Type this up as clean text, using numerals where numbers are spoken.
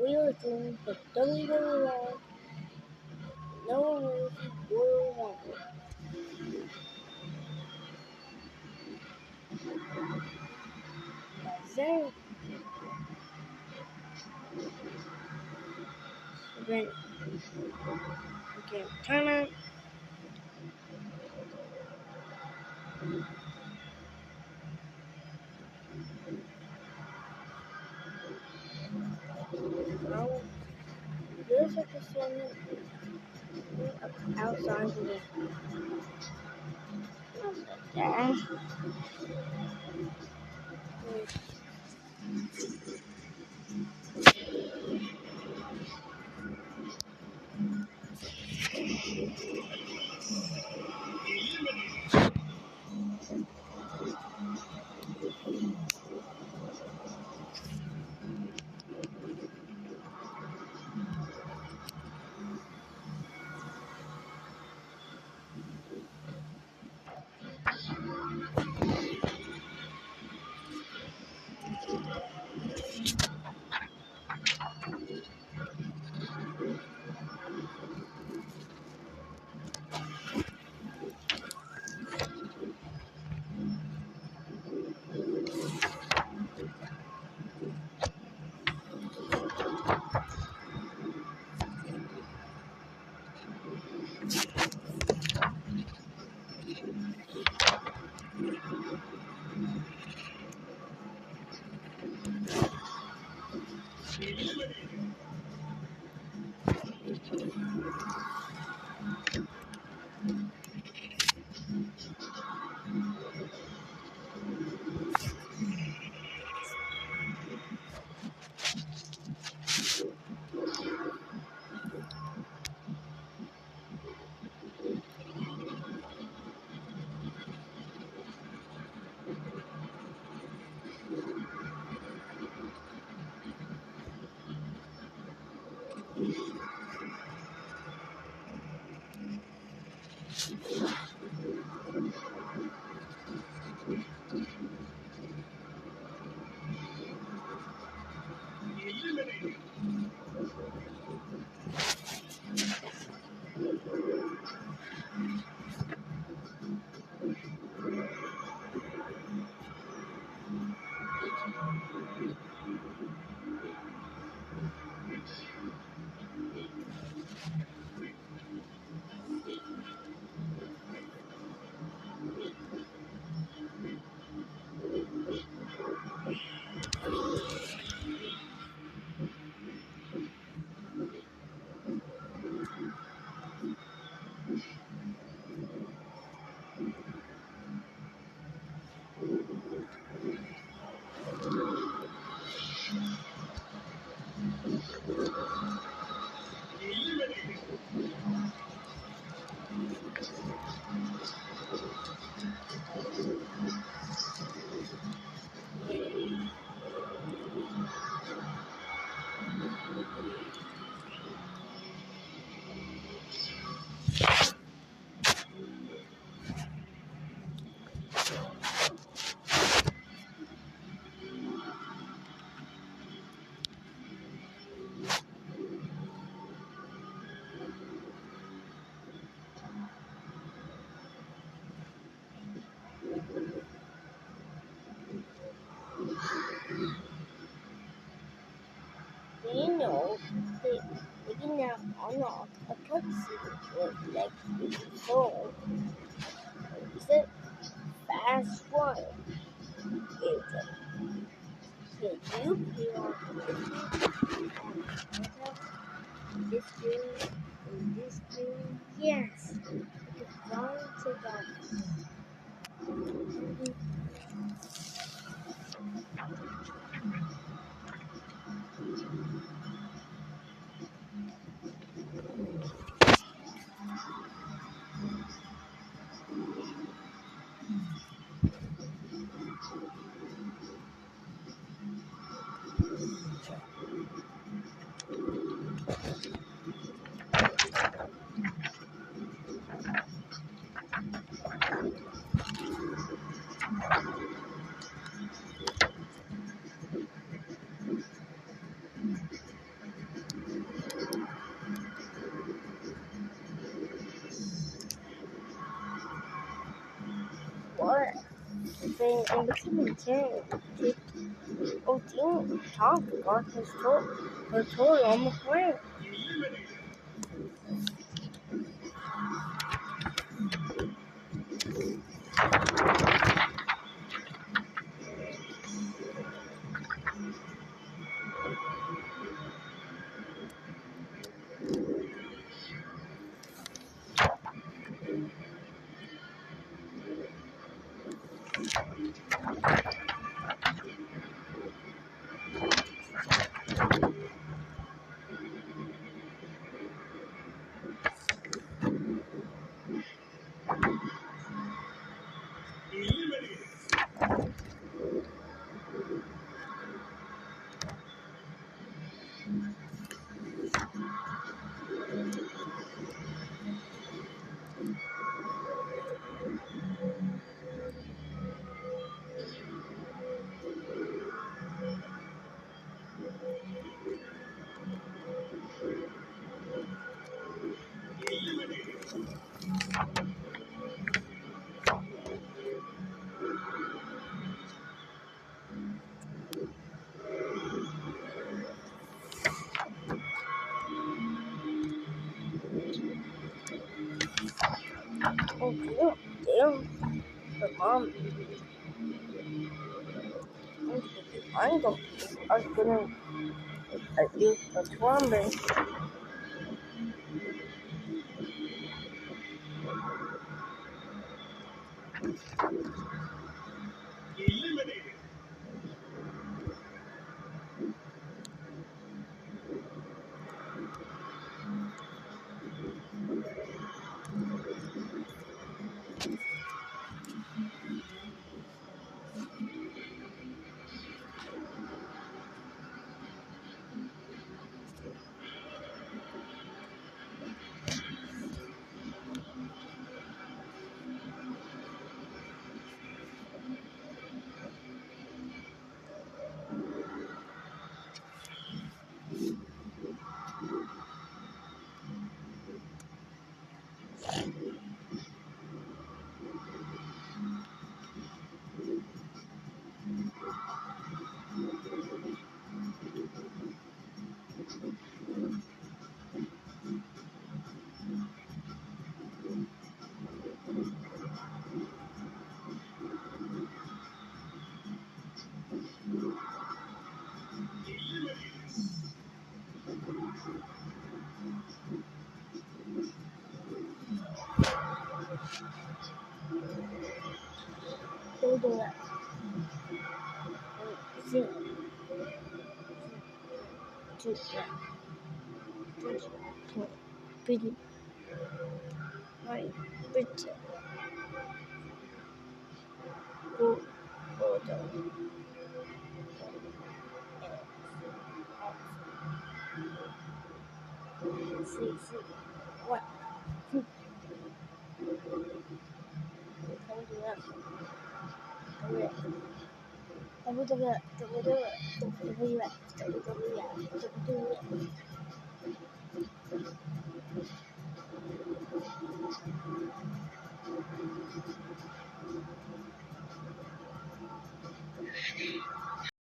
We are doing the WWF No Mercy Royal Rumble. That's it. Then, okay, turn it. Now, this is the song outside of the dash. You know, they can now unlock a cutscene with Lex Soul. It's a fast one. It's a new this game and this game. Yes, it's fun together. fan and becoming championship of Team Top got his total on the ground. Oh, damn, the mom. I'm gonna use the trombone. Do that. See, do that. Pretty, right, pretty, go, down, see, what? Come do that. Do it. WWE, WWE, WWE, WWE, WWE.